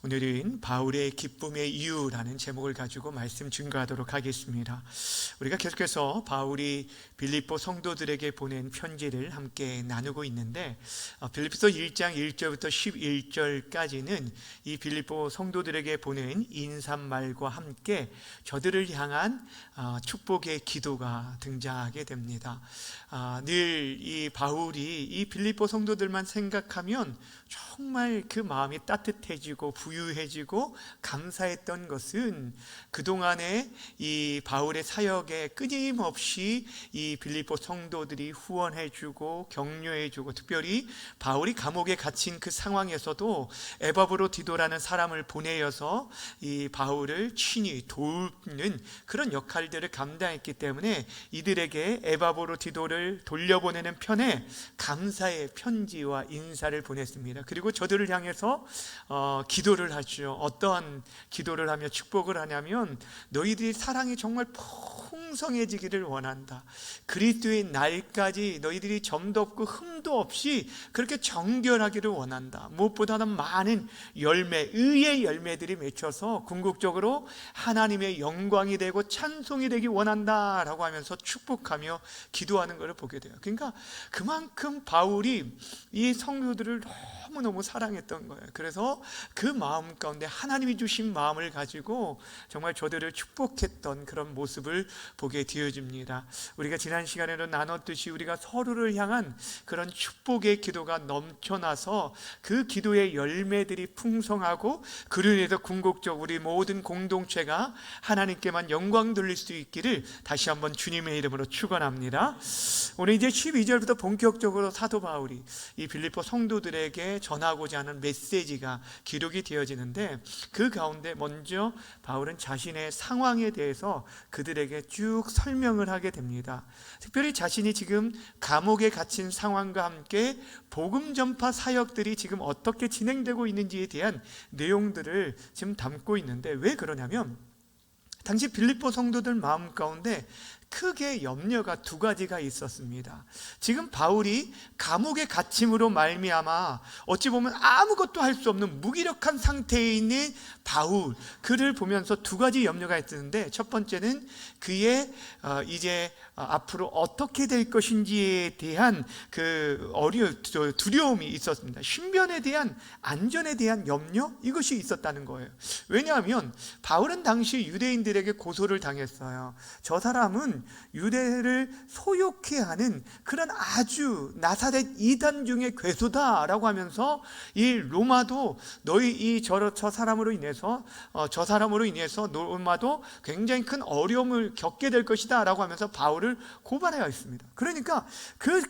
오늘은 바울의 기쁨의 이유라는 제목을 가지고 말씀 증거하도록 하겠습니다. 우리가 계속해서 바울이 빌립보 성도들에게 보낸 편지를 함께 나누고 있는데, 빌립보서 1장 1절부터 11절까지는 이 빌립보 성도들에게 보낸 인사말과 함께 저들을 향한 축복의 기도가 등장하게 됩니다. 늘 이 바울이 이 빌립보 성도들만 생각하면 정말 그 마음이 따뜻해지고 부유해지고 감사했던 것은 그동안에 이 바울의 사역에 끊임없이 이 빌립보 성도들이 후원해주고 격려해주고, 특별히 바울이 감옥에 갇힌 그 상황에서도 에바브로디도라는 사람을 보내어서 이 바울을 친히 돕는 그런 역할들을 감당했기 때문에 이들에게 에바브로디도를 돌려보내는 편에 감사의 편지와 인사를 보냈습니다. 그리고 저들을 향해서 기도를 하죠. 어떠한 기도를 하며 축복을 하냐면, 너희들이 사랑이 정말 풍성해지기를 원한다. 그리스도의 날까지 너희들이 점도 없고 흠도 없이 그렇게 정결하기를 원한다. 무엇보다는 많은 열매, 의의 열매들이 맺혀서 궁극적으로 하나님의 영광이 되고 찬송이 되기 원한다 라고 하면서 축복하며 기도하는 것을 보게 돼요. 그러니까 그만큼 바울이 이 성도들을 너무너무 사랑했던 거예요. 그래서 그 마음 가운데 하나님이 주신 마음을 가지고 정말 저들을 축복했던 그런 모습을 보게 되어집니다. 우리가 지난 시간에도 나눴듯이 우리가 서로를 향한 그런 축복의 기도가 넘쳐나서 그 기도의 열매들이 풍성하고, 그로 인해서 궁극적으로 우리 모든 공동체가 하나님께만 영광 돌릴 수 있기를 다시 한번 주님의 이름으로 축원합니다. 오늘 이제 12절부터 본격적으로 사도 바울이 이 빌립보 성도들에게 전하고자 하는 메시지가 기록이 되어지는데, 그 가운데 먼저 바울은 자신의 상황에 대해서 그들에게 쭉 설명을 하게 됩니다. 특별히 자신이 지금 감옥에 갇힌 상황과 함께 복음 전파 사역들이 지금 어떻게 진행되고 있는지에 대한 내용들을 지금 담고 있는데, 왜 그러냐면 당시 빌립보 성도들 마음 가운데 크게 염려가 두 가지가 있었습니다. 지금 바울이 감옥에 갇힘으로 말미암아 어찌 보면 아무것도 할 수 없는 무기력한 상태에 있는 바울, 그를 보면서 두 가지 염려가 있었는데, 첫 번째는 그의 이제 앞으로 어떻게 될 것인지에 대한 그 두려움이 있었습니다. 신변에 대한, 안전에 대한 염려, 이것이 있었다는 거예요. 왜냐하면 바울은 당시 유대인들에게 고소를 당했어요. 저 사람은 유대를 소욕해 하는 그런 아주 나사렛 이단 중의 괴수다라고 하면서 이 로마도 너희 저 사람으로 인해서 로마도 굉장히 큰 어려움을 겪게 될 것이다 라고 하면서 바울을 고발하여 있습니다. 그러니까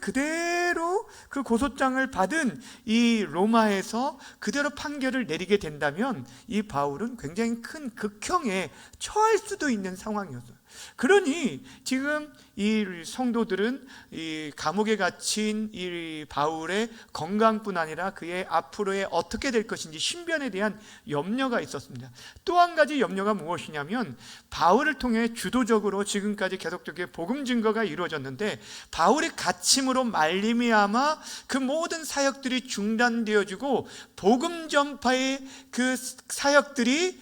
그대로 그 고소장을 받은 이 로마에서 그대로 판결을 내리게 된다면 이 바울은 굉장히 큰 극형에 처할 수도 있는 상황이었어요. 그러니 지금 이 성도들은 이 감옥에 갇힌 이 바울의 건강뿐 아니라 그의 앞으로의 어떻게 될 것인지 신변에 대한 염려가 있었습니다. 또 한 가지 염려가 무엇이냐면, 바울을 통해 주도적으로 지금까지 계속적인 복음 증거가 이루어졌는데, 바울의 갇힘으로 말미암아 그 모든 사역들이 중단되어지고 복음 전파의 그 사역들이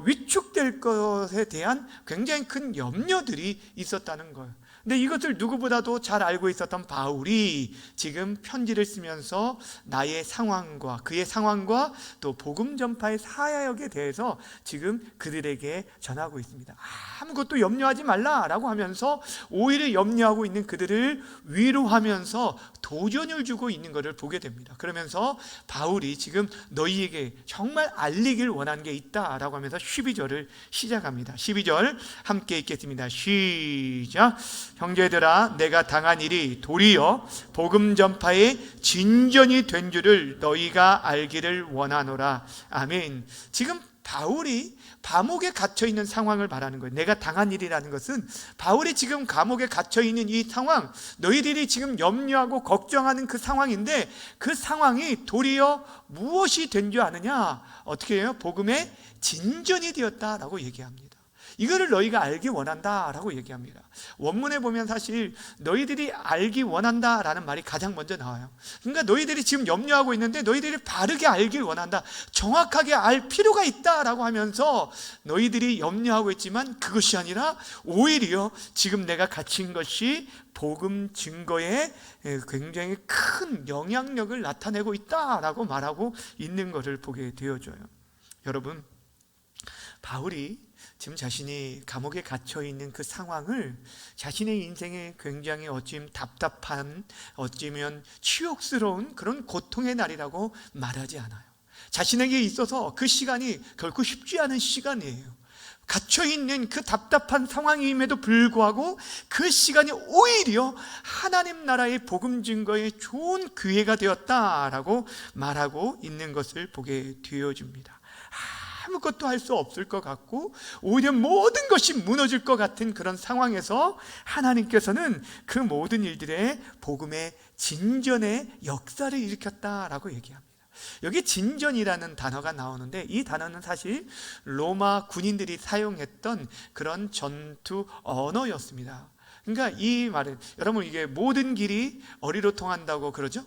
위축될 것에 대한 굉장히 큰 염려들이 있었다는 거예요. 근데 이것을 누구보다도 잘 알고 있었던 바울이 지금 편지를 쓰면서 나의 상황과 그의 상황과 또 복음 전파의 사역에 대해서 지금 그들에게 전하고 있습니다. 아무것도 염려하지 말라라고 하면서 오히려 염려하고 있는 그들을 위로하면서 도전을 주고 있는 것을 보게 됩니다. 그러면서 바울이 지금 너희에게 정말 알리길 원하는 게 있다라고 하면서 12절을 시작합니다. 12절 함께 읽겠습니다. 시작. 형제들아, 내가 당한 일이 도리어 복음 전파의 진전이 된 줄을 너희가 알기를 원하노라. 아멘. 지금 바울이 감옥에 갇혀 있는 상황을 말하는 거예요. 내가 당한 일이라는 것은 바울이 지금 감옥에 갇혀 있는 이 상황, 너희들이 지금 염려하고 걱정하는 그 상황인데, 그 상황이 도리어 무엇이 된 줄 아느냐? 어떻게 해요? 복음의 진전이 되었다라고 얘기합니다. 이거를 너희가 알기 원한다라고 얘기합니다. 원문에 보면 사실 너희들이 알기 원한다라는 말이 가장 먼저 나와요. 그러니까 너희들이 지금 염려하고 있는데 너희들이 바르게 알길 원한다, 정확하게 알 필요가 있다라고 하면서 너희들이 염려하고 있지만 그것이 아니라 오히려 지금 내가 갇힌 것이 복음 증거에 굉장히 큰 영향력을 나타내고 있다라고 말하고 있는 것을 보게 되어져요. 여러분, 바울이 지금 자신이 감옥에 갇혀 있는 그 상황을 자신의 인생에 굉장히 어찌면 답답한, 어찌면 치욕스러운 그런 고통의 날이라고 말하지 않아요. 자신에게 있어서 그 시간이 결코 쉽지 않은 시간이에요. 갇혀있는 그 답답한 상황임에도 불구하고 그 시간이 오히려 하나님 나라의 복음 증거에 좋은 기회가 되었다라고 말하고 있는 것을 보게 되어집니다. 아무것도 할 수 없을 것 같고 오히려 모든 것이 무너질 것 같은 그런 상황에서 하나님께서는 그 모든 일들의 복음의 진전의 역사를 일으켰다라고 얘기합니다. 여기 진전이라는 단어가 나오는데 이 단어는 사실 로마 군인들이 사용했던 그런 전투 언어였습니다. 그러니까 이 말은, 여러분, 이게 모든 길이 어리로 통한다고 그러죠?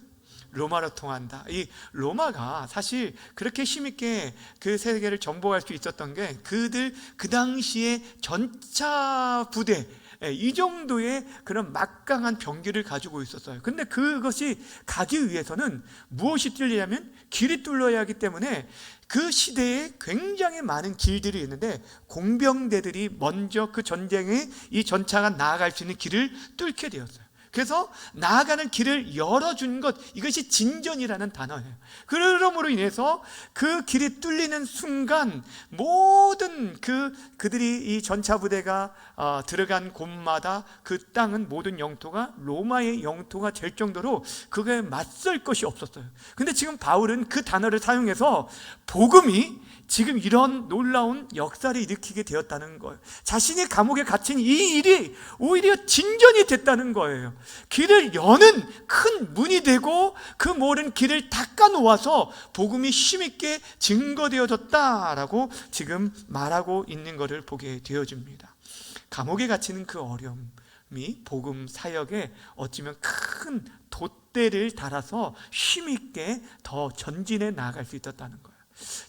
로마로 통한다. 이 로마가 사실 그렇게 힘있게 그 세계를 정복할 수 있었던 게 그들 그 당시에 전차 부대, 이 정도의 그런 막강한 병기를 가지고 있었어요. 근데 그것이 가기 위해서는 무엇이 뚫리냐면 길이 뚫려야 하기 때문에 그 시대에 굉장히 많은 길들이 있는데 공병대들이 먼저 그 전쟁에 이 전차가 나아갈 수 있는 길을 뚫게 되었어요. 그래서 나아가는 길을 열어준 것, 이것이 진전이라는 단어예요. 그러므로 인해서 그 길이 뚫리는 순간 모든 그들이 이 전차 부대가 들어간 곳마다 그 땅은, 모든 영토가 로마의 영토가 될 정도로 그거에 맞설 것이 없었어요. 근데 지금 바울은 그 단어를 사용해서 복음이 지금 이런 놀라운 역사를 일으키게 되었다는 거예요. 자신이 감옥에 갇힌 이 일이 오히려 진전이 됐다는 거예요. 길을 여는 큰 문이 되고 그 모든 길을 닦아 놓아서 복음이 힘있게 증거되어졌다라고 지금 말하고 있는 것을 보게 되어집니다. 감옥에 갇히는 그 어려움이 복음 사역에 어찌면 큰 돛대를 달아서 힘있게 더 전진해 나아갈 수 있었다는 거예요.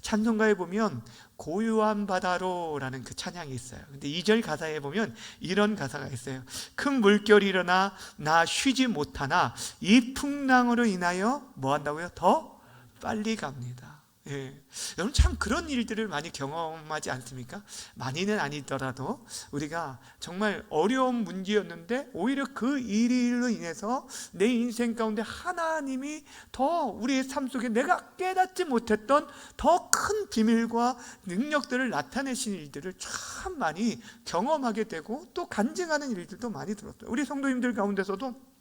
찬송가에 보면 고요한 바다로라는 그 찬양이 있어요. 근데 2절 가사에 보면 이런 가사가 있어요. 큰 물결이 일어나 나 쉬지 못하나 이 풍랑으로 인하여 뭐 한다고요? 더 빨리 갑니다. 예. 여러분, 참 그런 일들을 많이 경험하지 않습니까? 많이는 아니더라도 우리가 정말 어려운 문제였는데 오히려 그 일로 인해서 내 인생 가운데 하나님이 더 우리의 삶 속에 내가 깨닫지 못했던 더 큰 비밀과 능력들을 나타내신 일들을 참 많이 경험하게 되고 또 간증하는 일들도 많이 들었어요. 우리 성도님들 가운데서도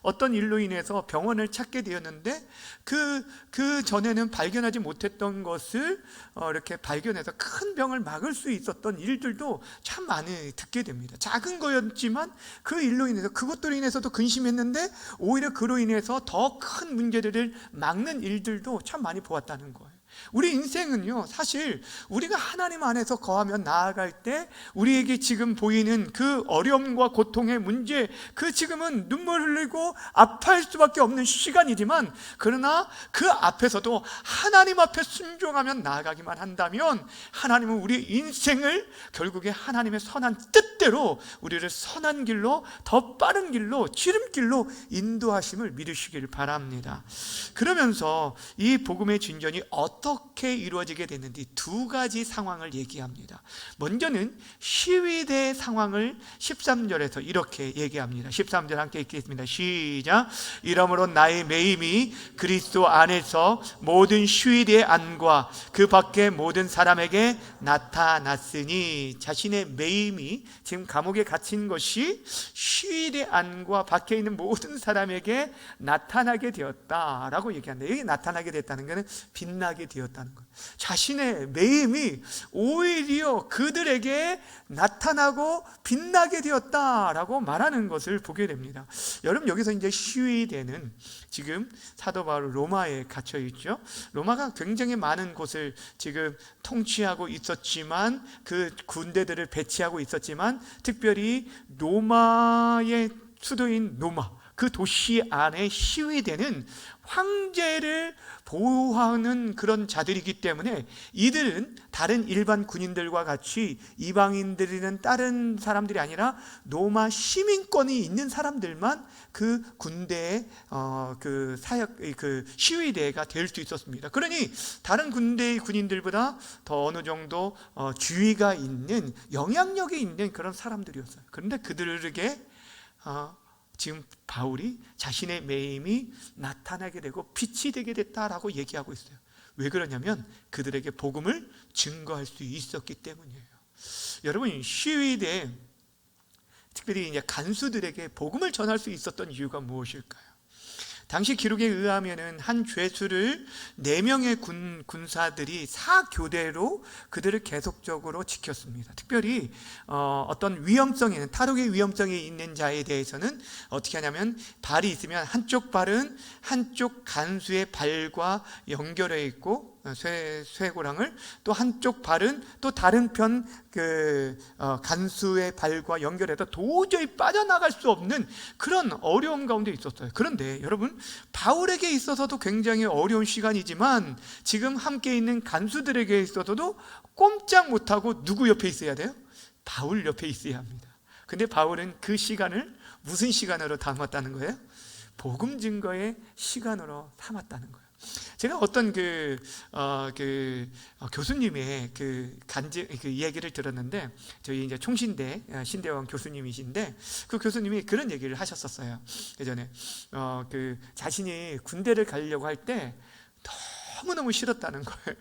어떤 일로 인해서 병원을 찾게 되었는데 그 전에는 발견하지 못했던 것을 이렇게 발견해서 큰 병을 막을 수 있었던 일들도 참 많이 듣게 됩니다. 작은 거였지만 그 일로 인해서, 그것들로 인해서도 근심했는데 오히려 그로 인해서 더 큰 문제들을 막는 일들도 참 많이 보았다는 거예요. 우리 인생은요, 사실 우리가 하나님 안에서 거하면 나아갈 때 우리에게 지금 보이는 그 어려움과 고통의 문제, 그 지금은 눈물 흘리고 아파할 수밖에 없는 시간이지만, 그러나 그 앞에서도 하나님 앞에 순종하면 나아가기만 한다면 하나님은 우리 인생을 결국에 하나님의 선한 뜻대로 우리를 선한 길로, 더 빠른 길로, 지름길로 인도하심을 믿으시길 바랍니다. 그러면서 이 복음의 진전이 어떻게 이루어지게 됐는지 두 가지 상황을 얘기합니다. 먼저는 시위대 상황을 13절에서 이렇게 얘기합니다. 13절 함께 읽겠습니다. 시작. 이러므로 나의 매임이 그리스도 안에서 모든 시위대 안과 그 밖의 모든 사람에게 나타났으니, 자신의 매임이 지금 감옥에 갇힌 것이 시위대 안과 밖에 있는 모든 사람에게 나타나게 되었다라고 얘기합니다. 여기 나타나게 됐다는 것은 빛나게 되었다는 거예요. 자신의 매임이 오히려 그들에게 나타나고 빛나게 되었다라고 말하는 것을 보게 됩니다. 여러분, 여기서 이제 시위대는 지금 사도 바울 로마에 갇혀 있죠. 로마가 굉장히 많은 곳을 지금 통치하고 있었지만, 그 군대들을 배치하고 있었지만, 특별히 로마의 수도인 로마, 그 도시 안에 시위대는 황제를 보호하는 그런 자들이기 때문에, 이들은 다른 일반 군인들과 같이 이방인들이든 다른 사람들이 아니라 로마 시민권이 있는 사람들만 그 군대의 그 시위대가 될 수 있었습니다. 그러니 다른 군대의 군인들보다 더 어느 정도 주의가 있는, 영향력이 있는 그런 사람들이었어요. 그런데 그들에게 지금 바울이 자신의 매임이 나타나게 되고 빛이 되게 됐다라고 얘기하고 있어요. 왜 그러냐면 그들에게 복음을 증거할 수 있었기 때문이에요. 여러분, 시위대, 특별히 이제 간수들에게 복음을 전할 수 있었던 이유가 무엇일까요? 당시 기록에 의하면은 한 죄수를 4명의 군사들이 사교대로 그들을 계속적으로 지켰습니다. 특별히 어떤 위험성이 있는, 탈옥의 위험성이 있는 자에 대해서는 어떻게 하냐면, 발이 있으면 한쪽 발은 한쪽 간수의 발과 연결해 있고, 쇠고랑을, 또 한쪽 발은 또 다른 편 간수의 발과 연결해서 도저히 빠져나갈 수 없는 그런 어려움 가운데 있었어요. 그런데 여러분, 바울에게 있어서도 굉장히 어려운 시간이지만, 지금 함께 있는 간수들에게 있어서도 꼼짝 못하고 누구 옆에 있어야 돼요? 바울 옆에 있어야 합니다. 근데 바울은 그 시간을 무슨 시간으로 담았다는 거예요? 복음 증거의 시간으로 삼았다는 거예요. 제가 어떤 교수님의 그 이야기를 들었는데, 저희 이제 총신대 신대원 교수님이신데, 그 교수님이 그런 얘기를 하셨었어요. 예전에 자신이 군대를 가려고 할 때 너무너무 싫었다는 거예요.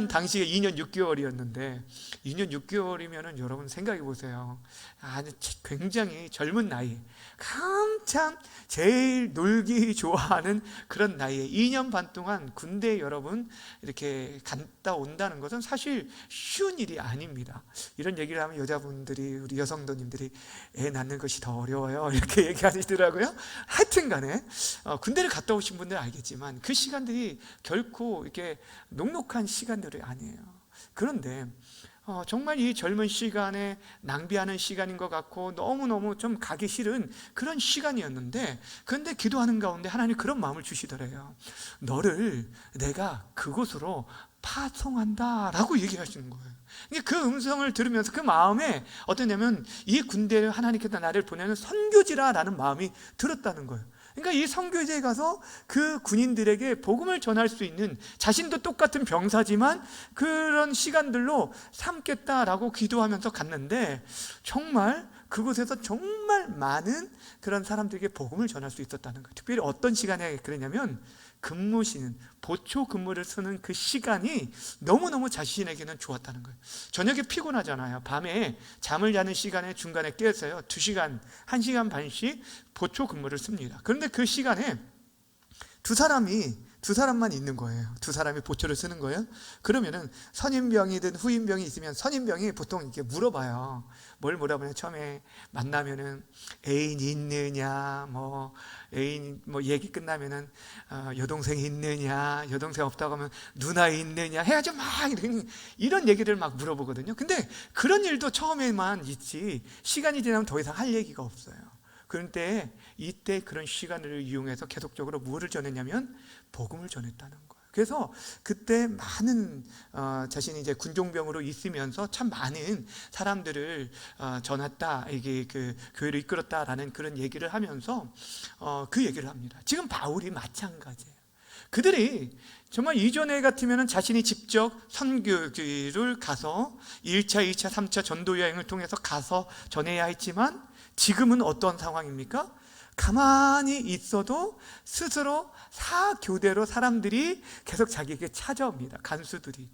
당시에 2년 6개월이었는데 2년 6개월이면은 여러분 생각해 보세요. 아주 굉장히 젊은 나이, 한참 제일 놀기 좋아하는 그런 나이에 2년 반 동안 군대에 여러분 이렇게 갔다 온다는 것은 사실 쉬운 일이 아닙니다. 이런 얘기를 하면 여자분들이, 우리 여성도님들이 애 낳는 것이 더 어려워요 이렇게 얘기하시더라고요. 하여튼 간에 군대를 갔다 오신 분들은 알겠지만 그 시간들이 결코 이렇게 녹록한 시간들이 아니에요. 그런데 정말 이 젊은 시간에 낭비하는 시간인 것 같고 너무너무 좀 가기 싫은 그런 시간이었는데, 그런데 기도하는 가운데 하나님 그런 마음을 주시더래요. 너를 내가 그곳으로 파송한다 라고 얘기하시는 거예요. 그 음성을 들으면서 그 마음에 어떠냐면, 이 군대를 하나님께서 나를 보내는 선교지라 라는 마음이 들었다는 거예요. 그러니까 이 선교지에 가서 그 군인들에게 복음을 전할 수 있는, 자신도 똑같은 병사지만 그런 시간들로 삼겠다라고 기도하면서 갔는데, 정말 그곳에서 정말 많은 그런 사람들에게 복음을 전할 수 있었다는 거예요. 특별히 어떤 시간에 그러냐면, 보초 근무를 쓰는 그 시간이 너무너무 자신에게는 좋았다는 거예요. 저녁에 피곤하잖아요. 밤에 잠을 자는 시간에 중간에 깨서요 2시간, 1시간 반씩 보초 근무를 씁니다. 그런데 그 시간에 두 사람만 있는 거예요. 두 사람이 보초를 쓰는 거예요. 그러면은 선임병이든 후임병이 있으면 선임병이 보통 이렇게 물어봐요. 뭘 물어보냐? 처음에 만나면은 애인 있느냐, 애인 얘기 끝나면은 여동생 있느냐, 여동생 없다고 하면 누나 있느냐 해야지, 막 이런 얘기를 막 물어보거든요. 근데 그런 일도 처음에만 있지, 시간이 지나면 더 이상 할 얘기가 없어요. 그런데 이때 그런 시간을 이용해서 계속적으로 뭐를 전했냐면 복음을 전했다는 거예요. 그래서 그때 많은 자신이 이제 군종병으로 있으면서 참 많은 사람들을 전했다, 이게 그 교회를 이끌었다라는 그런 얘기를 하면서 그 얘기를 합니다. 지금 바울이 마찬가지예요. 그들이 정말 이전에 같으면 자신이 직접 선교지를 가서 1차, 2차, 3차 전도 여행을 통해서 가서 전해야 했지만, 지금은 어떤 상황입니까? 가만히 있어도 스스로 사교대로 사람들이 계속 자기에게 찾아옵니다. 간수들이.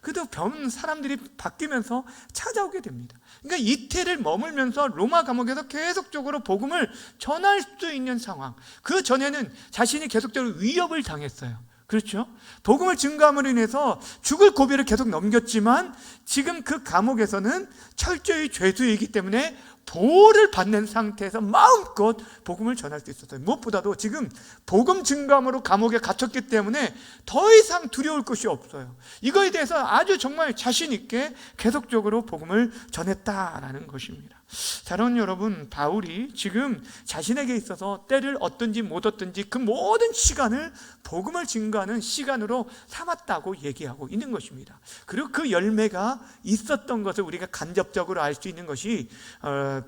그래도 사람들이 바뀌면서 찾아오게 됩니다. 그러니까 이태를 머물면서 로마 감옥에서 계속적으로 복음을 전할 수 있는 상황. 그 전에는 자신이 계속적으로 위협을 당했어요. 그렇죠? 복음을 증거함으로 인해서 죽을 고비를 계속 넘겼지만 지금 그 감옥에서는 철저히 죄수이기 때문에 보호를 받는 상태에서 마음껏 복음을 전할 수 있었어요. 무엇보다도 지금 복음 증거함으로 감옥에 갇혔기 때문에 더 이상 두려울 것이 없어요. 이거에 대해서 아주 정말 자신 있게 계속적으로 복음을 전했다라는 것입니다. 사랑하는 여러분, 바울이 지금 자신에게 있어서 때를 얻든지 못 얻든지 그 모든 시간을 복음을 증거하는 시간으로 삼았다고 얘기하고 있는 것입니다. 그리고 그 열매가 있었던 것을 우리가 간접적으로 알 수 있는 것이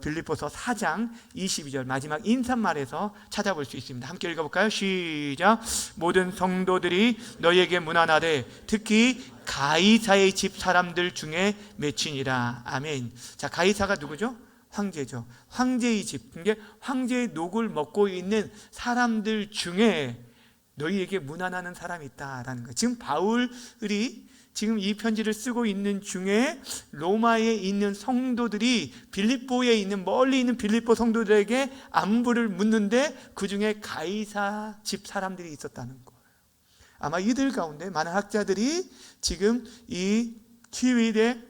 빌립보서 4장 22절 마지막 인사말에서 찾아볼 수 있습니다. 함께 읽어볼까요? 시작. 모든 성도들이 너희에게 문안하되 특히 가이사의 집 사람들 중에 맺히니라. 아멘. 자, 가이사가 누구죠? 황제죠. 황제의 집, 이게 황제의 녹을 먹고 있는 사람들 중에 너희에게 문안하는 사람이 있다라는 거예요. 지금 바울이 지금 이 편지를 쓰고 있는 중에 로마에 있는 성도들이 빌립보에 있는 멀리 있는 빌립보 성도들에게 안부를 묻는데 그 중에 가이사 집 사람들이 있었다는 거예요. 아마 이들 가운데 많은 학자들이 지금 이 키위대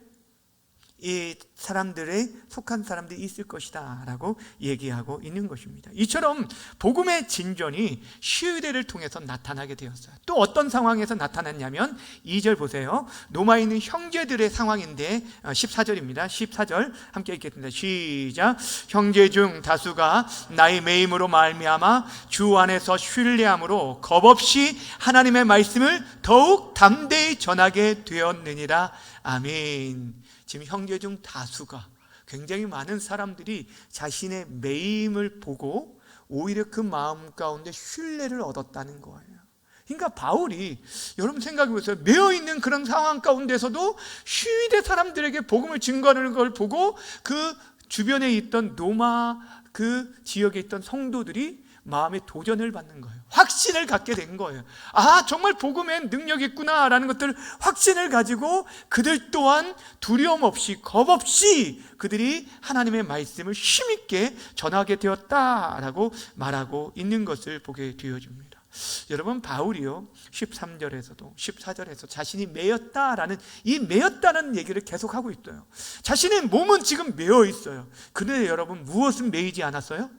이 사람들에 속한 사람들이 있을 것이다 라고 얘기하고 있는 것입니다. 이처럼 복음의 진전이 시위대를 통해서 나타나게 되었어요. 또 어떤 상황에서 나타났냐면 2절 보세요. 로마에 있는 형제들의 상황인데 14절입니다. 14절 함께 읽겠습니다. 시작. 형제 중 다수가 나의 매임으로 말미암아 주 안에서 신뢰함으로 겁없이 하나님의 말씀을 더욱 담대히 전하게 되었느니라. 아멘. 지금 형제 중 다수가, 굉장히 많은 사람들이 자신의 매임을 보고 오히려 그 마음 가운데 신뢰를 얻었다는 거예요. 그러니까 바울이, 여러분 생각해 보세요. 매여있는 그런 상황 가운데서도 시위대 사람들에게 복음을 증거하는 걸 보고 그 주변에 있던 로마 그 지역에 있던 성도들이 마음의 도전을 받는 거예요. 확신을 갖게 된 거예요. 아, 정말 복음엔 능력이 있구나라는 것들 확신을 가지고 그들 또한 두려움 없이 겁 없이 그들이 하나님의 말씀을 힘있게 전하게 되었다라고 말하고 있는 것을 보게 되어집니다. 여러분, 바울이요 13절에서도 14절에서 자신이 매였다라는 이 매였다는 얘기를 계속하고 있어요. 자신의 몸은 지금 매여 있어요. 그런데 여러분, 무엇은 매이지 않았어요?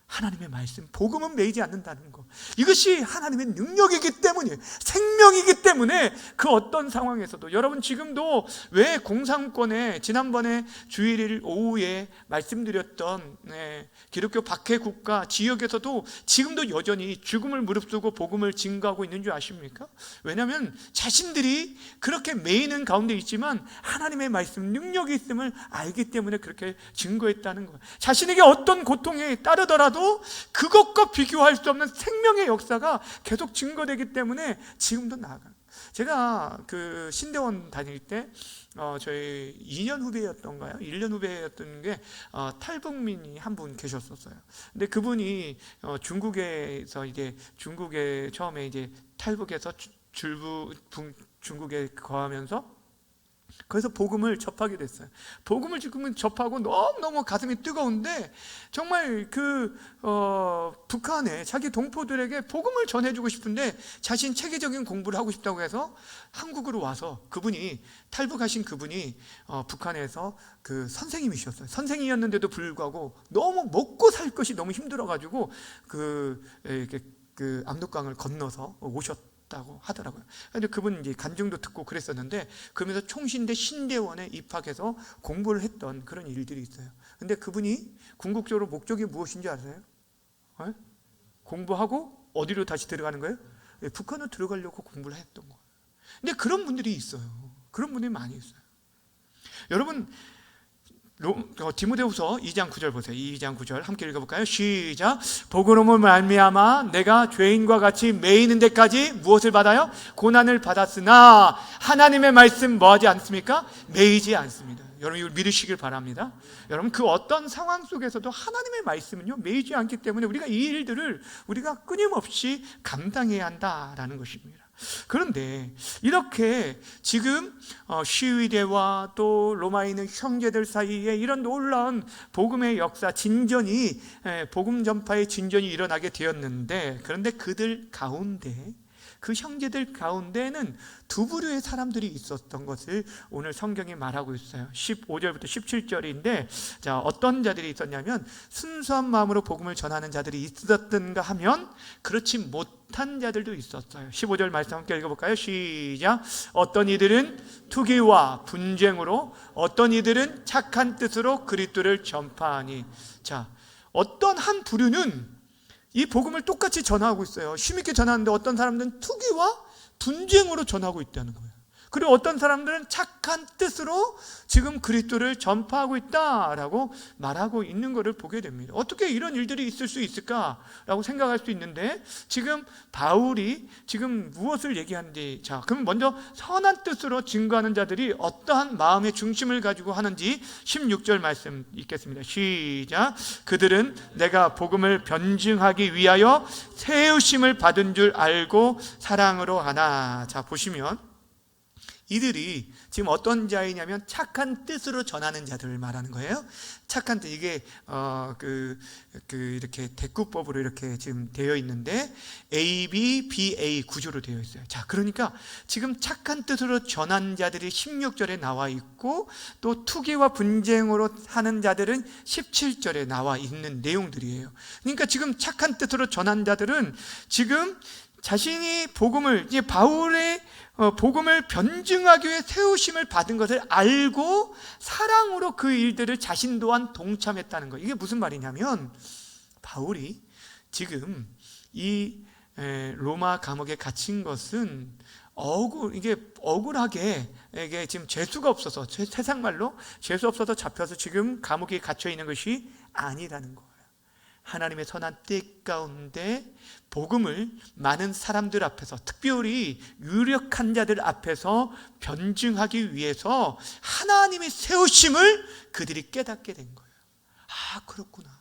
하나님의 말씀, 복음은 매이지 않는다는 것. 이것이 하나님의 능력이기 때문이에요. 생명이기 때문에 그 어떤 상황에서도, 여러분 지금도 왜 공산권에 지난번에 주일일 오후에 말씀드렸던 기독교 박해 국가 지역에서도 지금도 여전히 죽음을 무릅쓰고 복음을 증거하고 있는 줄 아십니까? 왜냐하면 자신들이 그렇게 매이는 가운데 있지만 하나님의 말씀 능력이 있음을 알기 때문에 그렇게 증거했다는 거예요. 자신에게 어떤 고통이 따르더라도 그것과 비교할 수 없는 생명의 역사가 계속 증거되기 때문에 지금도 나아가요. 제가 그 신대원 다닐 때 저희 2년 후배였던가요? 1년 후배였던 게 탈북민이 한 분 계셨었어요. 근데 그분이 중국에서 이제 중국에 처음에 이제 탈북해서 중국에 거하면서 그래서 복음을 접하게 됐어요. 복음을 지금 접하고 너무너무 가슴이 뜨거운데 정말 북한에 자기 동포들에게 복음을 전해주고 싶은데 자신 체계적인 공부를 하고 싶다고 해서 한국으로 와서 그분이 탈북하신 그분이 북한에서 그 선생님이셨어요. 선생님이었는데도 불구하고 너무 먹고 살 것이 너무 힘들어가지고 그 압록강을 건너서 오셨다고 하더라고요. 근데 그분 이제 간증도 듣고 그랬었는데 그러면서 총신대 신대원에 입학해서 공부를 했던 그런 일들이 있어요. 근데 그분이 궁극적으로 목적이 무엇인지 아세요? 공부하고 어디로 다시 들어가는 거예요? 북한으로 들어가려고 공부를 했던 거예요. 근데 그런 분들이 있어요. 그런 분들이 많이 있어요. 여러분 디모데후서 2장 9절 보세요. 2장 9절 함께 읽어볼까요? 시작. 복음으로 말미암아 내가 죄인과 같이 매이는 데까지 무엇을 받아요? 고난을 받았으나 하나님의 말씀 뭐하지 않습니까? 매이지 않습니다. 여러분 이걸 믿으시길 바랍니다. 여러분 그 어떤 상황 속에서도 하나님의 말씀은요 매이지 않기 때문에 우리가 이 일들을 우리가 끊임없이 감당해야 한다라는 것입니다. 그런데 이렇게 지금 시위대와 또 로마에 있는 형제들 사이에 이런 놀라운 복음의 역사 복음 전파의 진전이 일어나게 되었는데, 그런데 그들 가운데 그 형제들 가운데는 두 부류의 사람들이 있었던 것을 오늘 성경이 말하고 있어요. 15절부터 17절인데, 자, 어떤 자들이 있었냐면 순수한 마음으로 복음을 전하는 자들이 있었던가 하면 그렇지 못한 자들도 있었어요. 15절 말씀 함께 읽어볼까요? 시작. 어떤 이들은 투기와 분쟁으로, 어떤 이들은 착한 뜻으로 그리스도를 전파하니. 자, 어떤 한 부류는 이 복음을 똑같이 전하고 있어요. 힘있게 전하는데 어떤 사람들은 투기와 분쟁으로 전하고 있다는 거예요. 그리고 어떤 사람들은 착한 뜻으로 지금 그리스도를 전파하고 있다라고 말하고 있는 것을 보게 됩니다. 어떻게 이런 일들이 있을 수 있을까라고 생각할 수 있는데, 지금 바울이 지금 무엇을 얘기하는지, 자, 그럼 먼저 선한 뜻으로 증거하는 자들이 어떠한 마음의 중심을 가지고 하는지 16절 말씀 읽겠습니다. 시작. 그들은 내가 복음을 변증하기 위하여 세우심을 받은 줄 알고 사랑으로 하나. 자, 보시면 이들이 지금 어떤 자이냐면 착한 뜻으로 전하는 자들을 말하는 거예요. 착한 뜻, 이게 이렇게 대꾸법으로 이렇게 지금 되어 있는데 A, B, A 구조로 되어 있어요. 자, 그러니까 지금 착한 뜻으로 전한 자들이 16절에 나와 있고, 또 투기와 분쟁으로 하는 자들은 17절에 나와 있는 내용들이에요. 그러니까 지금 착한 뜻으로 전한 자들은 지금 자신이 복음을, 이제 바울의 복음을 변증하기 위해 세우심을 받은 것을 알고 사랑으로 그 일들을 자신 또한 동참했다는 거예요. 이게 무슨 말이냐면, 바울이 지금 이 로마 감옥에 갇힌 것은 이게 억울하게, 이게 지금 재수가 없어서, 세상 말로 재수 없어서 잡혀서 지금 감옥에 갇혀 있는 것이 아니라는 거예요. 하나님의 선한 뜻 가운데 복음을 많은 사람들 앞에서, 특별히 유력한 자들 앞에서 변증하기 위해서 하나님의 세우심을 그들이 깨닫게 된 거예요. 아, 그렇구나.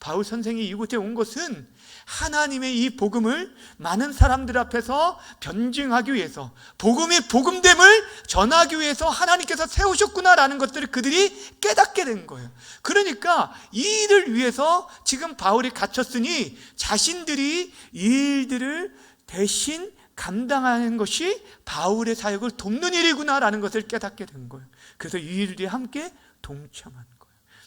바울 선생이 이곳에 온 것은 하나님의 이 복음을 많은 사람들 앞에서 변증하기 위해서, 복음의 복음됨을 전하기 위해서 하나님께서 세우셨구나라는 것들을 그들이 깨닫게 된 거예요. 그러니까 이 일을 위해서 지금 바울이 갇혔으니 자신들이 이 일들을 대신 감당하는 것이 바울의 사역을 돕는 일이구나라는 것을 깨닫게 된 거예요. 그래서 이 일들이 함께 동참한 거예요.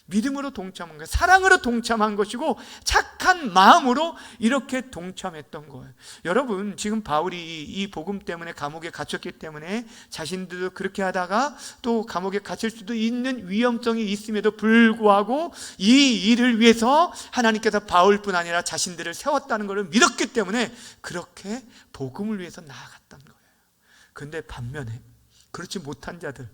믿음으로 동참한 거예요. 사랑으로 동참한 것이고 착한 마음으로 이렇게 동참했던 거예요. 여러분, 지금 바울이 이 복음 때문에 감옥에 갇혔기 때문에 자신들도 그렇게 하다가 또 감옥에 갇힐 수도 있는 위험성이 있음에도 불구하고 이 일을 위해서 하나님께서 바울뿐 아니라 자신들을 세웠다는 것을 믿었기 때문에 그렇게 복음을 위해서 나아갔던 거예요. 그런데 반면에 그렇지 못한 자들,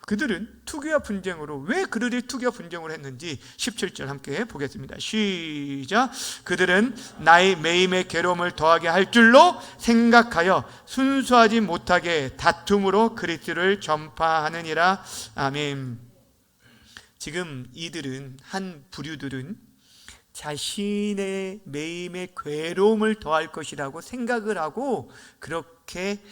그들은 투기와 분쟁으로, 왜 그들이 투기와 분쟁을 했는지 17절 함께 보겠습니다. 시작. 그들은 나의 매임의 괴로움을 더하게 할 줄로 생각하여 순수하지 못하게 다툼으로 그리스도를 전파하느니라. 아멘. 지금 이들은, 한 부류들은 자신의 매임의 괴로움을 더할 것이라고 생각을 하고 그렇게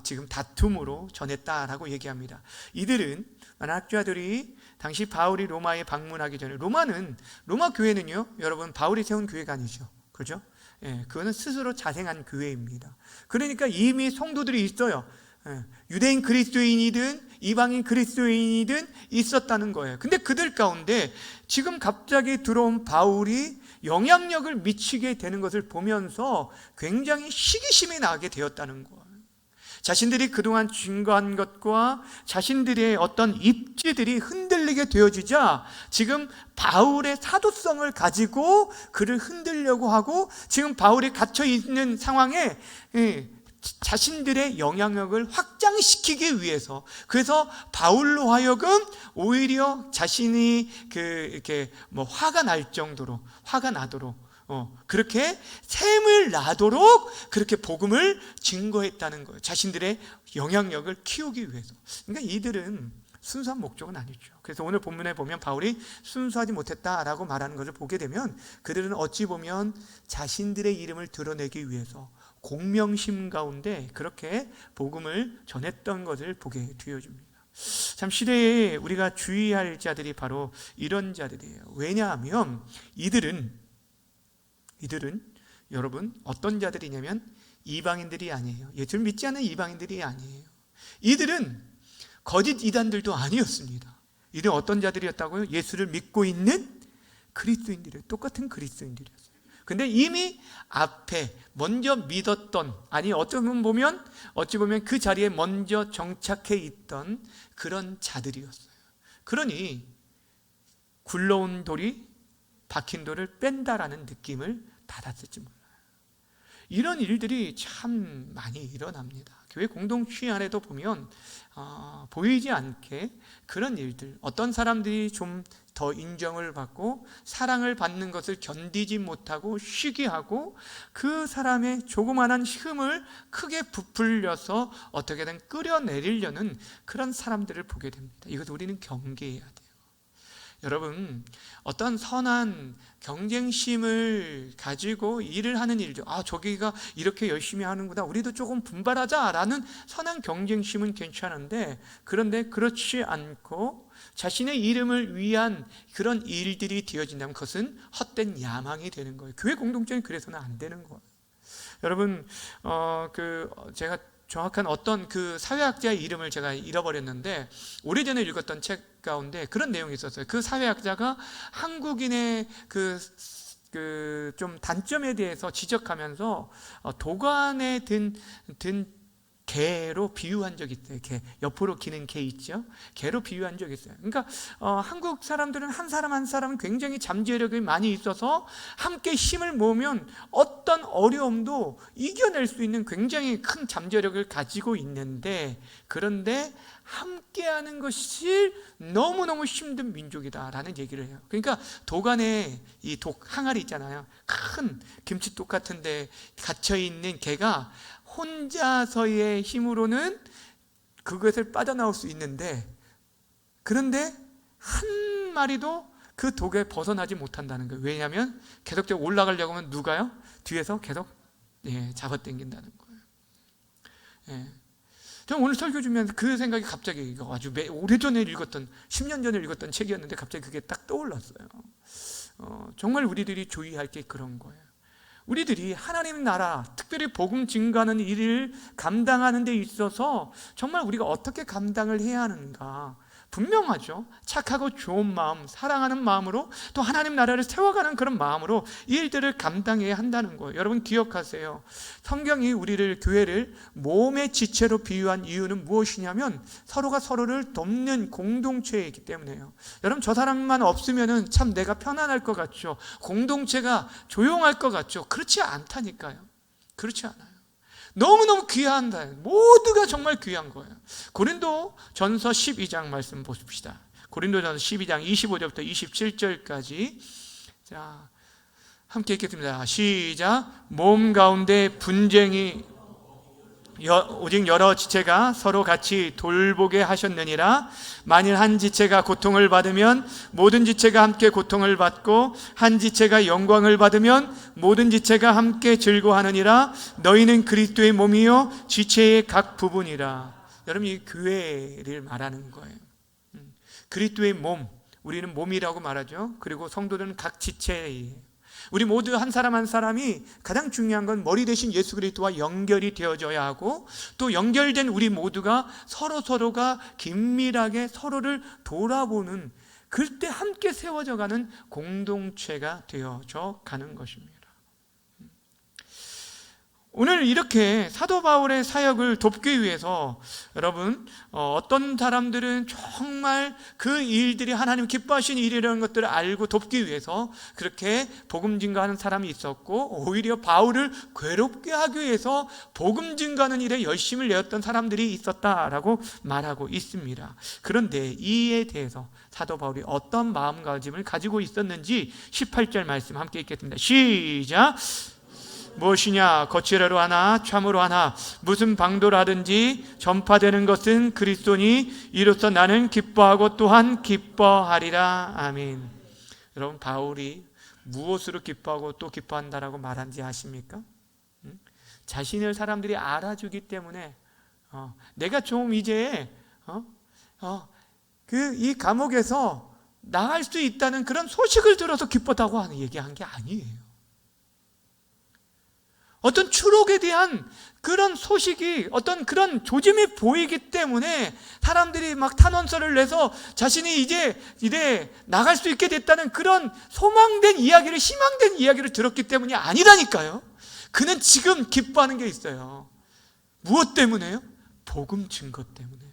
지금 다툼으로 전했다라고 얘기합니다. 이들은, 학자들이 당시 바울이 로마에 방문하기 전에, 로마 교회는요, 여러분, 바울이 세운 교회가 아니죠, 그렇죠? 예, 그거는 스스로 자생한 교회입니다. 그러니까 이미 성도들이 있어요. 유대인 그리스도인이든 이방인 그리스도인이든 있었다는 거예요. 근데 그들 가운데 지금 갑자기 들어온 바울이 영향력을 미치게 되는 것을 보면서 굉장히 시기심이 나게 되었다는 거예요. 자신들이 그동안 증거한 것과 자신들의 어떤 입지들이 흔들리게 되어지자 지금 바울의 사도성을 가지고 그를 흔들려고 하고, 지금 바울이 갇혀 있는 상황에 자신들의 영향력을 확장시키기 위해서, 그래서 바울로 하여금 오히려 자신이 이렇게 화가 날 정도로, 화가 나도록, 그렇게 샘을 나도록 그렇게 복음을 증거했다는 거예요. 자신들의 영향력을 키우기 위해서. 그러니까 이들은 순수한 목적은 아니죠. 그래서 오늘 본문에 보면 바울이 순수하지 못했다라고 말하는 것을 보게 되면, 그들은 어찌 보면 자신들의 이름을 드러내기 위해서 공명심 가운데 그렇게 복음을 전했던 것을 보게 되어줍니다. 참, 시대에 우리가 주의할 자들이 바로 이런 자들이에요. 왜냐하면 이들은 여러분 어떤 자들이냐면 이방인들이 아니에요. 예수를 믿지 않는 이방인들이 아니에요. 이들은 거짓 이단들도 아니었습니다. 이들은 어떤 자들이었다고요? 예수를 믿고 있는 그리스도인들이에요. 똑같은 그리스도인들이었어요. 근데 이미 앞에 먼저 믿었던, 아니 어찌 보면 그 자리에 먼저 정착해 있던 그런 자들이었어요. 그러니 굴러온 돌이 박힌 돌을 뺀다라는 느낌을 받았을지 몰라요. 이런 일들이 참 많이 일어납니다. 교회 공동체 안에도 보면 보이지 않게 그런 일들, 어떤 사람들이 좀 더 인정을 받고 사랑을 받는 것을 견디지 못하고 시기하고 그 사람의 조그마한 흠을 크게 부풀려서 어떻게든 끌어내리려는 그런 사람들을 보게 됩니다. 이것을 우리는 경계해야 돼요. 여러분, 어떤 선한 경쟁심을 가지고 일을 하는 일들, 저기가 이렇게 열심히 하는구나, 우리도 조금 분발하자라는 선한 경쟁심은 괜찮은데, 그런데 그렇지 않고 자신의 이름을 위한 그런 일들이 되어진다면 그것은 헛된 야망이 되는 거예요. 교회 공동체는 그래서는 안 되는 거예요. 여러분, 제가 정확한 어떤 그 사회학자의 이름을 제가 잃어버렸는데 오래전에 읽었던 책 가운데 그런 내용이 있었어요. 그 사회학자가 한국인의 좀 단점에 대해서 지적하면서 도관에 든 개로 비유한 적이 있어요. 개, 옆으로 기는 개 있죠? 개로 비유한 적이 있어요. 그러니까 한국 사람들은 한 사람 한 사람은 굉장히 잠재력이 많이 있어서 함께 힘을 모으면 어떤 어려움도 이겨낼 수 있는 굉장히 큰 잠재력을 가지고 있는데, 그런데 함께하는 것이 너무너무 힘든 민족이다라는 얘기를 해요. 그러니까 도간에 이 항아리 있잖아요. 큰 김치독 같은데 갇혀있는 개가 혼자서의 힘으로는 그것을 빠져나올 수 있는데, 그런데 한 마리도 그 독에 벗어나지 못한다는 거예요. 왜냐하면 계속적으로 올라가려고 하면 누가요? 뒤에서 계속 잡아당긴다는 거예요. 저는 오늘 설교 주면서 그 생각이 갑자기 아주 오래전에 읽었던 10년 전에 읽었던 책이었는데 갑자기 그게 딱 떠올랐어요. 정말 우리들이 주의할 게 그런 거예요. 우리들이 하나님 나라, 특별히 복음 증거하는 일을 감당하는 데 있어서 정말 우리가 어떻게 감당을 해야 하는가, 분명하죠. 착하고 좋은 마음, 사랑하는 마음으로 또 하나님 나라를 세워가는 그런 마음으로 이 일들을 감당해야 한다는 거예요. 여러분 기억하세요. 성경이 우리를, 교회를 몸의 지체로 비유한 이유는 무엇이냐면 서로가 서로를 돕는 공동체이기 때문에요. 여러분, 저 사람만 없으면 참 내가 편안할 것 같죠. 공동체가 조용할 것 같죠. 그렇지 않다니까요. 그렇지 않아요. 너무너무 귀한다. 모두가 정말 귀한 거예요. 고린도 전서 12장 말씀 보십시다. 고린도 전서 12장 25절부터 27절까지. 자, 함께 읽겠습니다. 시작. 몸 가운데 분쟁이 오직 여러 지체가 서로 같이 돌보게 하셨느니라. 만일 한 지체가 고통을 받으면 모든 지체가 함께 고통을 받고, 한 지체가 영광을 받으면 모든 지체가 함께 즐거워하느니라. 너희는 그리스도의 몸이요 지체의 각 부분이라. 여러분, 이 교회를 말하는 거예요. 그리스도의 몸, 우리는 몸이라고 말하죠. 그리고 성도들은 각 지체예요. 우리 모두 한 사람 한 사람이 가장 중요한 건 머리 대신 예수 그리스도와 연결이 되어져야 하고, 또 연결된 우리 모두가 서로가 긴밀하게 서로를 돌아보는, 그때 함께 세워져 가는 공동체가 되어져 가는 것입니다. 오늘 이렇게 사도 바울의 사역을 돕기 위해서 여러분, 어떤 사람들은 정말 그 일들이 하나님 기뻐하시는 일이라는 것들을 알고 돕기 위해서 그렇게 복음 증거하는 사람이 있었고, 오히려 바울을 괴롭게 하기 위해서 복음 증거하는 일에 열심을 내었던 사람들이 있었다라고 말하고 있습니다. 그런데 이에 대해서 사도 바울이 어떤 마음가짐을 가지고 있었는지 18절 말씀 함께 읽겠습니다. 시작. 무엇이냐, 거칠어로 하나 참으로 하나 무슨 방도로 하든지 전파되는 것은 그리스도니 이로써 나는 기뻐하고 또한 기뻐하리라. 아멘. 여러분, 바울이 무엇으로 기뻐하고 또 기뻐한다라고 말한지 아십니까? 자신을 사람들이 알아주기 때문에 내가 좀 이제 이 감옥에서 나갈 수 있다는 그런 소식을 들어서 기뻤다고 얘기한 게 아니에요. 어떤 추록에 대한 그런 소식이, 어떤 그런 조짐이 보이기 때문에 사람들이 막 탄원서를 내서 자신이 이제 나갈 수 있게 됐다는 그런 소망된 이야기를, 희망된 이야기를 들었기 때문이 아니라니까요. 그는 지금 기뻐하는 게 있어요. 무엇 때문에요? 복음 증거 때문에.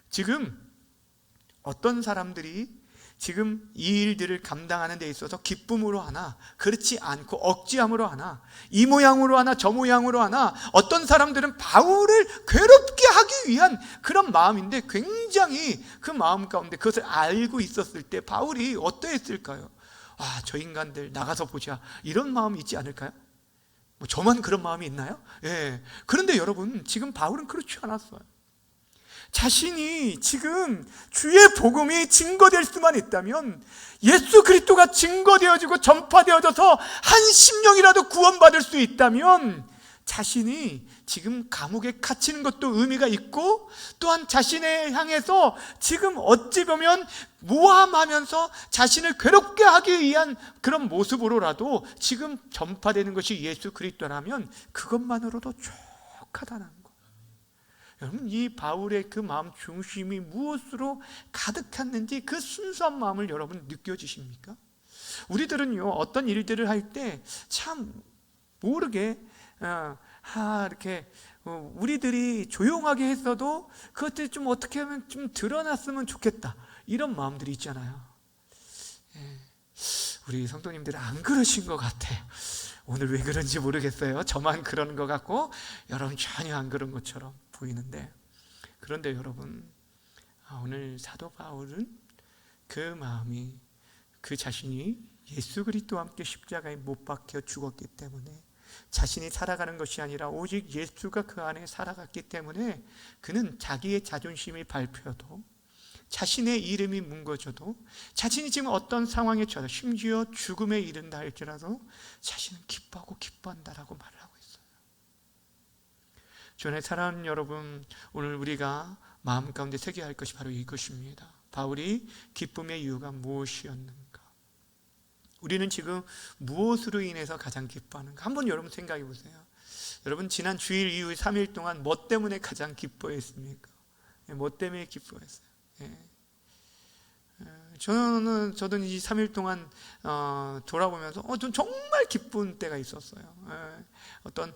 지금 어떤 사람들이 지금 이 일들을 감당하는 데 있어서 기쁨으로 하나, 그렇지 않고 억지함으로 하나, 이 모양으로 하나 저 모양으로 하나, 어떤 사람들은 바울을 괴롭게 하기 위한 그런 마음인데, 굉장히 그 마음 가운데 그것을 알고 있었을 때 바울이 어떠했을까요? 저 인간들 나가서 보자, 이런 마음이 있지 않을까요? 뭐 저만 그런 마음이 있나요? 예. 그런데 여러분, 지금 바울은 그렇지 않았어요. 자신이 지금 주의 복음이 증거될 수만 있다면, 예수 그리스도가 증거되어지고 전파되어져서 한 심령이라도 구원받을 수 있다면, 자신이 지금 감옥에 갇히는 것도 의미가 있고, 또한 자신을 향해서 지금 어찌 보면 모함하면서 자신을 괴롭게 하기 위한 그런 모습으로라도 지금 전파되는 것이 예수 그리스도라면 그것만으로도 족하다는 거예요. 여러분, 이 바울의 그 마음 중심이 무엇으로 가득했는지 그 순수한 마음을 여러분 느껴지십니까? 우리들은요, 어떤 일들을 할 때 참 모르게 이렇게 우리들이 조용하게 했어도 그것들이 좀 어떻게 하면 좀 드러났으면 좋겠다, 이런 마음들이 있잖아요. 우리 성도님들은 안 그러신 것 같아요. 오늘 왜 그런지 모르겠어요. 저만 그런 것 같고 여러분 전혀 안 그런 것처럼 보이는데, 그런데 여러분, 오늘 사도 바울은 그 마음이, 그 자신이 예수 그리스도와 함께 십자가에 못 박혀 죽었기 때문에, 자신이 살아가는 것이 아니라 오직 예수가 그 안에 살아갔기 때문에, 그는 자기의 자존심이 밟혀도, 자신의 이름이 뭉거져도, 자신이 지금 어떤 상황에 처해서 심지어 죽음에 이른다 할지라도 자신은 기뻐하고 기뻐한다라고 말을 하고 있어요. 주의 사랑하는 여러분, 오늘 우리가 마음 가운데 새겨야 할 것이 바로 이것입니다. 바울이 기쁨의 이유가 무엇이었는가? 우리는 지금 무엇으로 인해서 가장 기뻐하는가? 한번 여러분 생각해 보세요. 여러분, 지난 주일 이후 3일 동안 뭐 때문에 가장 기뻐했습니까? 뭐 때문에 기뻐했어요? 저도 이 3일 동안 돌아보면서 전 정말 기쁜 때가 있었어요. 어떤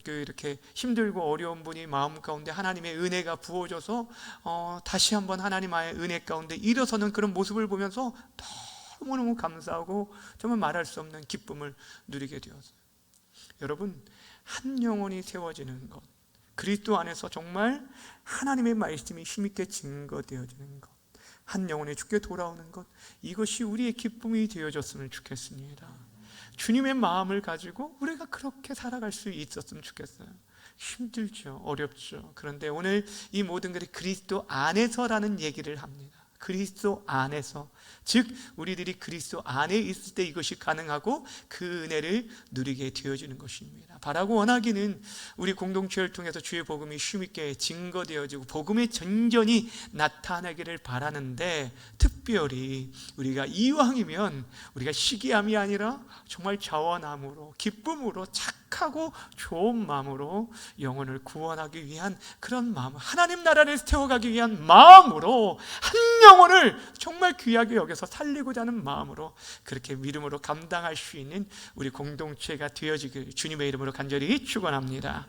이렇게 힘들고 어려운 분이 마음 가운데 하나님의 은혜가 부어져서 다시 한번 하나님의 은혜 가운데 일어서는 그런 모습을 보면서 너무너무 감사하고 정말 말할 수 없는 기쁨을 누리게 되었어요. 여러분, 한 영혼이 세워지는 것, 그리스도 안에서 정말 하나님의 말씀이 힘있게 증거되어지는 것, 한 영혼이 주께 돌아오는 것, 이것이 우리의 기쁨이 되어졌으면 좋겠습니다. 주님의 마음을 가지고 우리가 그렇게 살아갈 수 있었으면 좋겠어요. 힘들죠, 어렵죠. 그런데 오늘 이 모든 것이 그리스도 안에서라는 얘기를 합니다. 그리스도 안에서, 즉 우리들이 그리스도 안에 있을 때 이것이 가능하고 그 은혜를 누리게 되어지는 것입니다. 바라고 원하기는 우리 공동체를 통해서 주의 복음이 힘있게 증거되어지고 복음의 전전이 나타나기를 바라는데, 특별히 우리가 이왕이면 우리가 시기함이 아니라 정말 자원함으로, 기쁨으로, 착하고 좋은 마음으로 영혼을 구원하기 위한 그런 마음, 하나님 나라를 세워가기 위한 마음으로, 한 영혼을 정말 귀하게 여겨서 살리고자 하는 마음으로 그렇게 믿음으로 감당할 수 있는 우리 공동체가 되어지길 주님의 이름으로 간절히 축원합니다.